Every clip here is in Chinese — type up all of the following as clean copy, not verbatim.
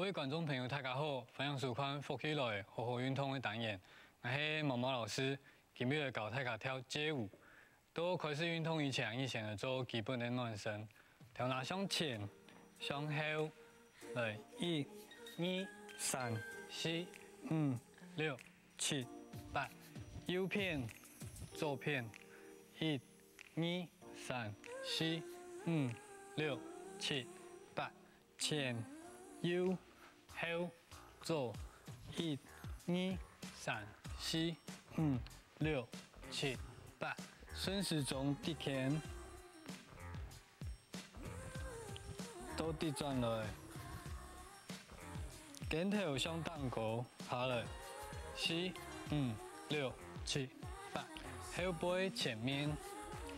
位观众朋友，大家好，欢迎收看福起来活活运动的单元。我是毛毛老师，今日来教大家跳街舞。在开始运动以前要做基本的暖身。头拿向前，向后，来1、2、3、4、5、6、7、8。右片，左片，1、2、3、4、5、6、7、8。前。 右、后、左，1、2、3、4、5、6、7、8，顺时钟滴拳，倒滴转来，肩头向蛋糕下来，4、5、6、7、8，后背前面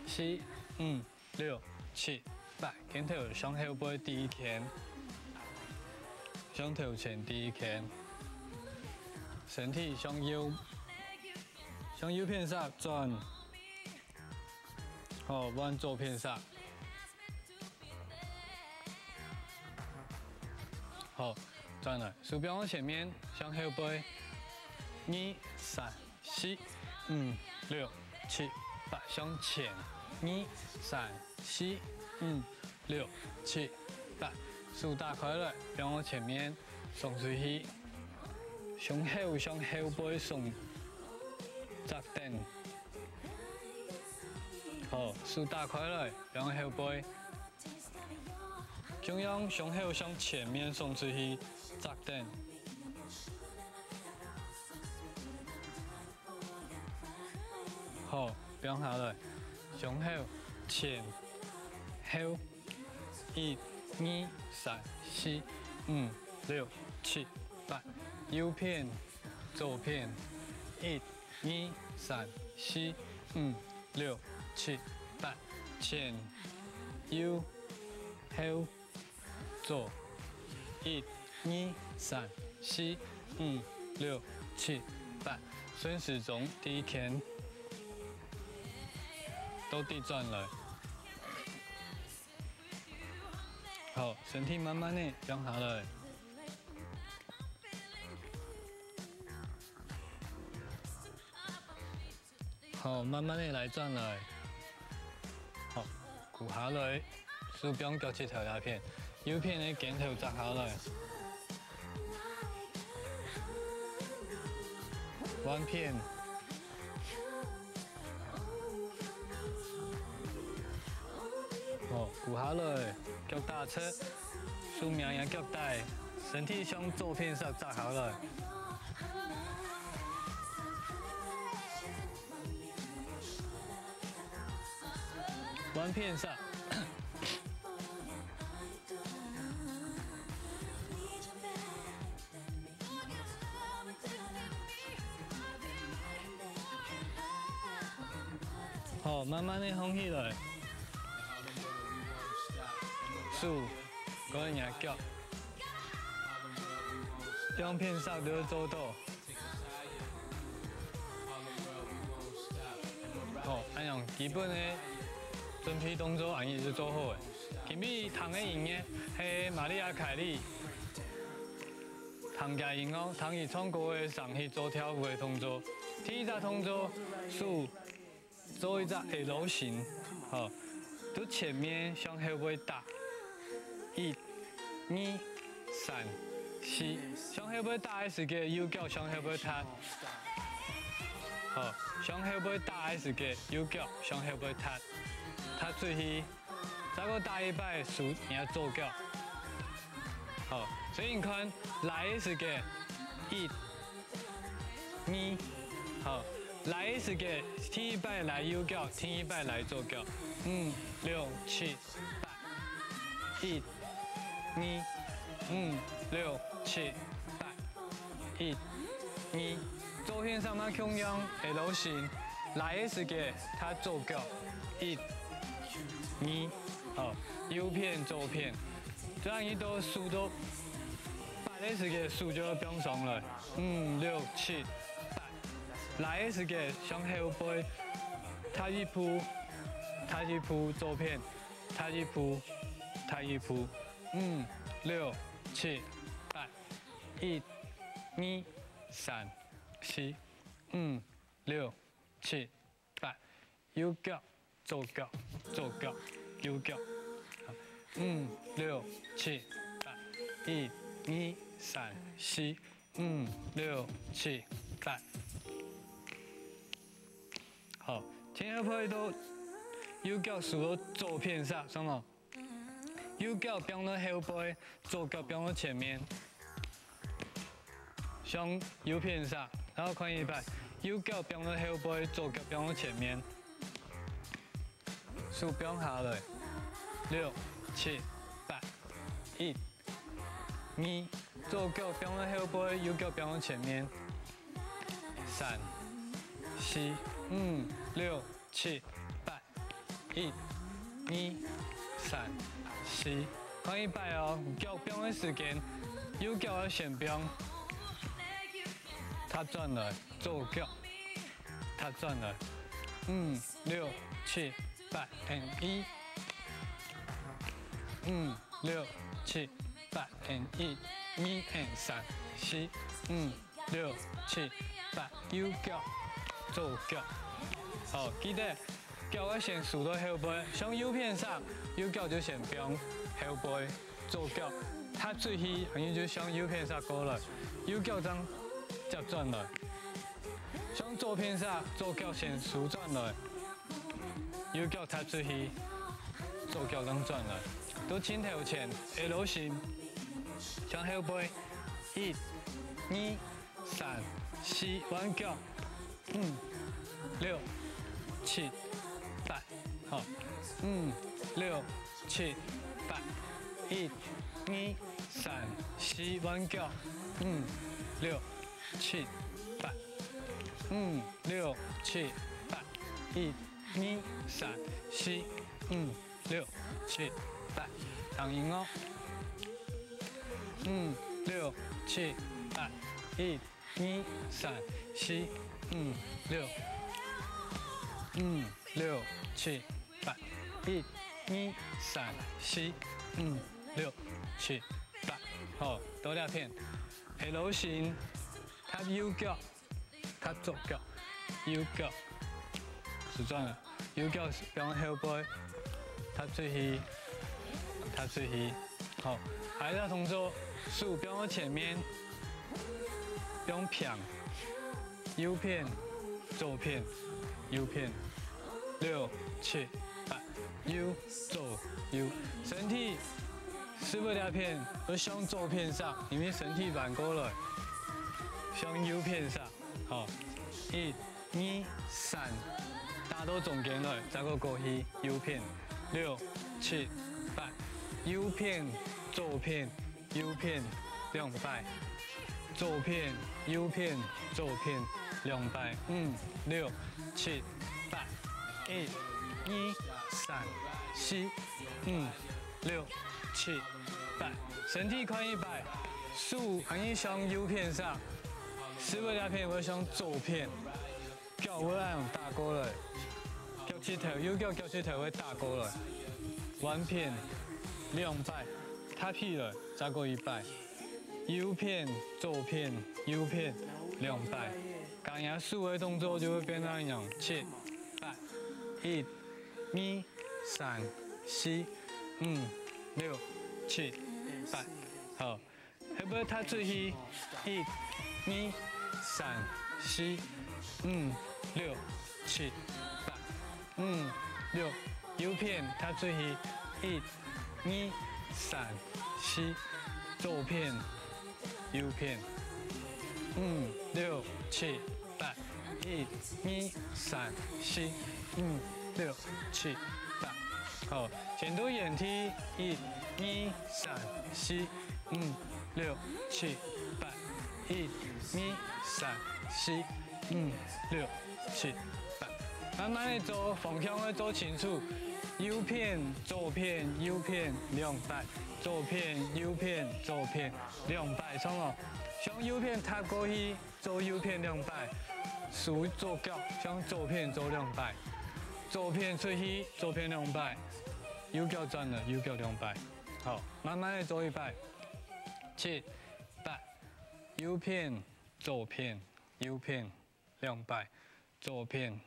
，4、5、6、7、8，肩头向后背第一拳。 向头前第一拳，身体向右片上转，好，往左片上，好，转来，手表往前面，向后背，2、3、4、5、6、7、8，向前，2、3、4、5、6、7、8。 手打开来，让我前面送出去，向后背送扎顶，好，手打开来，让我后背，中央向后向前面送出去，扎顶，好，让下来，向后前后1、2、3、4、5、6、7、8，右片、左片，1、2、3、4、5、6、7、8，前、右、后、左，1、2、3、4、5、6、7、8，顺时钟第一拳，倒地转来。 好，身体慢慢的让下来。好，慢慢的来转来。好，鼓下来，手表脚趾头那片，右片的肩头扎下来。弯片。好，鼓下来。 脚踏车，手苗也脚带，身体向左片上扎下来。弯片上。好，慢慢的放起来。 手，嗰個人腳，兩片手都要做到。好，咁樣基本的準備動作，安尼就做好嘅。今日彈嘅音樂係瑪麗亞凱莉彈嘅音樂，彈伊唱歌嘅上去做跳舞嘅動作。第一個動作，手做一個 L 型，好，就前面向後背打。 1、2、3、4，向後背打的時間，右腳向後背踏。好，向後背打的時間，右腳向後背踏，踏出去，再個打一擺，數你要左腳。好，所以你看來的時間，1、2，好，來的時間，踢一擺來右腳，踢一擺來左腳。5、6、7、8，1。 2、5、6、7、8，1、2，左片上面同樣 L 型，來的時間它左腳，1、2，好，右片左片，這樣一到數到8的時間數就要變上來，5、6、7、8，來的時間向後背，踏一步，左片，踏一步。 5、6、7、8， 1、2、3、4、5、6、7、8，右腳、左腳、左腳、右腳。5、6、7、8，1、2、3、4、5、6、7、8。好，前後配都右腳數到左片上，什麼？右腳放到後背，左腳放到前面，向右片上，然後看一擺，右腳放到後背，左腳放到前面，數放下來，6、7、8，1、2，左腳放到後背，右腳放到前面，3、4、5、6、7、8，1、2、3、4，看一擺哦，腳放的時間，右腳要先放，他轉來，左腳，他轉來，5、6、7、8 and 1。5、6、7、8 and 1、2 and 3、4、5、6、7、8，右腳、左腳。好，記得腳要先數到後背，向右片上，右腳就先放後背，左腳踏出去，然後就向右片上過來，右腳將接轉來，向左片上，左腳先數轉來，右腳踏出去，左腳將轉來。都前頭前 L 型，向後背，1、2、3、4，彎腳，5、6、7、8，好，5、6、7、8，1、2、3、4，彎腳，5、6、7、8，5、6、7、8，1、2、3、4、5、6、7、8，同音哦。5、6、7、8，1、2、3、4、5、6。5、6、7、8，1、2、3、4、5、6、7、8。好，多兩片。L 型，踏右腳，踏左腳，右腳，是轉了。右腳放後背，踏出去，踏出去。好，下一個動作，手放到前面，用平，右片，左片，右片，6、7、8，右左右，身體12片都向左片上，因為身體反過來，向右片上。好，1、2、3，打到中間來，再過去右片，6、7、8，右片、左片、右片兩擺，左片、右片、左片兩擺，5、6、7、8。1、2、3、4、5、6、7、8，身體寬一擺，手可以向右片上，12片會向左片，腳會按打過來，腳趾頭右腳腳趾頭會打過來，彎片兩擺，踏起來再過一擺，右片、左片、右片兩擺，剛才數的動作就會變成一樣，7、8。1、2、3、4、5、6、7、8，好，後背踏出去，1、2、3、4、5、6、7、8，5、6，右片踏出去，1、2、3、4，左片，右片，5、6、7、8，1、2、3、4、5、6、7、8，好，前度眼踢，1、2、3、4、5、6、7、8，1、2、3、4、5、6、7、8，慢慢的做，方向要做清楚，右片、左片、右片兩擺，左片、右片、左片兩擺，從哦，向右片踏過去，做右片兩擺，數左腳向左片做兩擺。左片出去，左片兩擺，右腳轉了，右腳兩擺，好，慢慢的做一擺，7、8、右片、左片、右片，两摆，左片，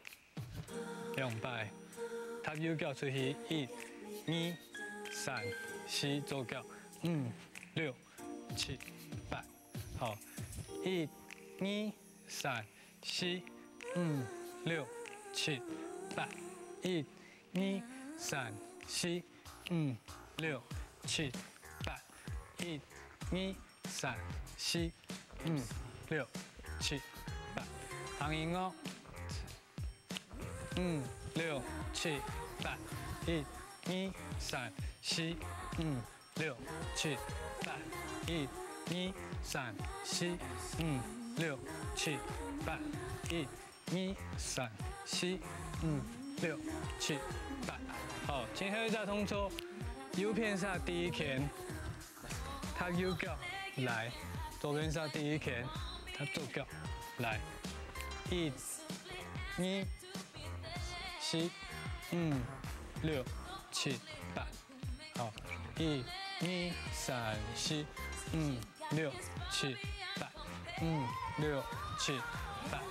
两摆，踏右脚出去，一、二、三、四，左脚，5、6、7、8，好，一、二、三、四、5、6、7、8，一、二、三、四、5、6、7、8，一、二、三、四、5、6、7、8，行音哦，5、6、7、8，一、二、三、四、5、6、7、8，一、二、三、四、5、6、7、8，一、二、三、四、5、6、7、8。好，今后一再动作，右片上第一拳，踏右脚来，左边上第一拳，踏左脚来，一、二、四、5、6、7、8，好，一、二、三、四、5、6、7、8，5、6、7、8，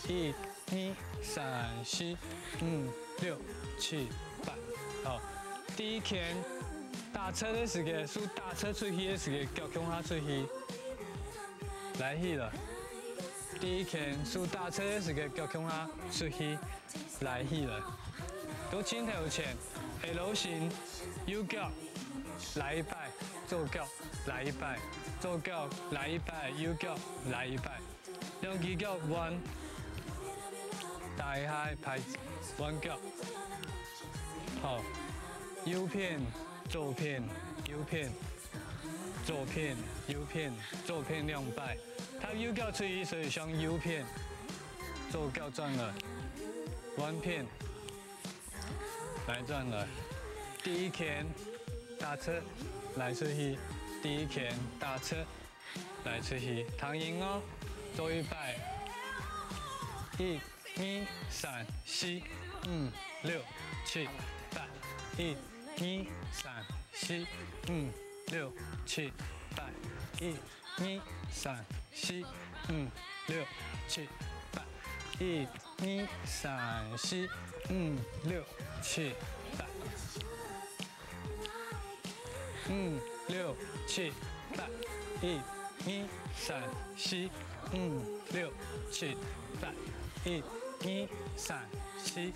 一、二、三、四、5、6、7、8，好，第一拳打车的时候，是打车出去的时候，脚向下出去，来去了。第一拳是打车的时候，脚向下出去，来去了。都镜头前 ，L 型，右脚来一摆，左脚来一摆，左脚来一摆，右脚来一摆，两只脚弯，大下排弯脚，好，右片，左片，右片，左片，右片，左片两摆，他右脚出去，所以向右片，左脚转了，弯片。来转了，第一拳打车来出去，第一拳打车来出去，躺赢哦，左一摆，一、二、三、四、5、6、7、8，一、二、三、四、5、6、7、8，一、二、三、四、5、6、7、8，一、二、三、四、5、6、7、8，5、6、7、8，一、二、三、四、5、6、7、8，一、二、三、四、5、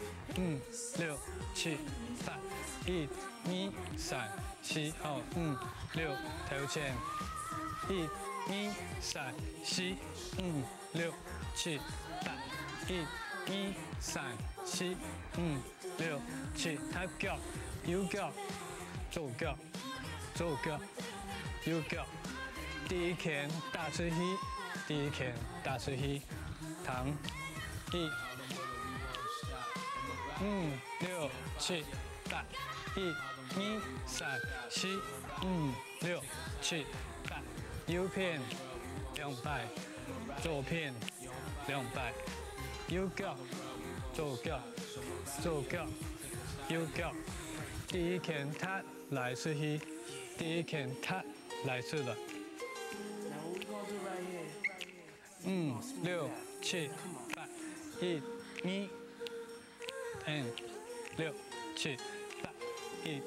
6、7、8，一、二、三、四，好，5、6，头前，一、二、三、四、5、6、7、8，一、二、三、四、5、6、7，踏脚，右脚，左脚，左脚，右脚，第一拳打出去，第一拳打出去，躺，一、5、6、7、8，一、二、三、四、5、6、7、8，右片两摆，左片两摆，右脚，左脚，左脚，右脚，第一拳踏来出去，第一拳踏来出了。5、6、7、8，一、二、6、7、8，一。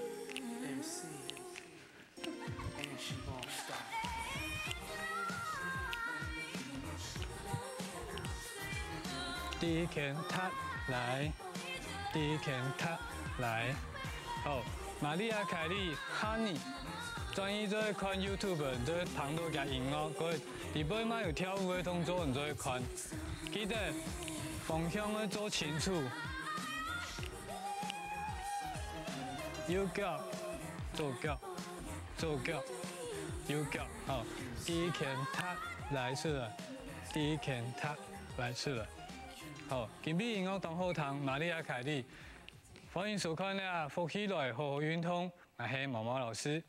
第一拳踏来，第一拳踏来，好，玛利亚凯莉 Honey， 专业做看 YouTube， 你做旁多加音乐，各位你不嘛有跳舞的动作，你做看，记得方向要做清楚，右脚，左脚，左脚，右脚，好，第一拳踏来是了，第一拳踏来是了。好，今日音乐同好堂玛利亚凯莉，欢迎收看啦，福起来好好运动，我是毛毛老师。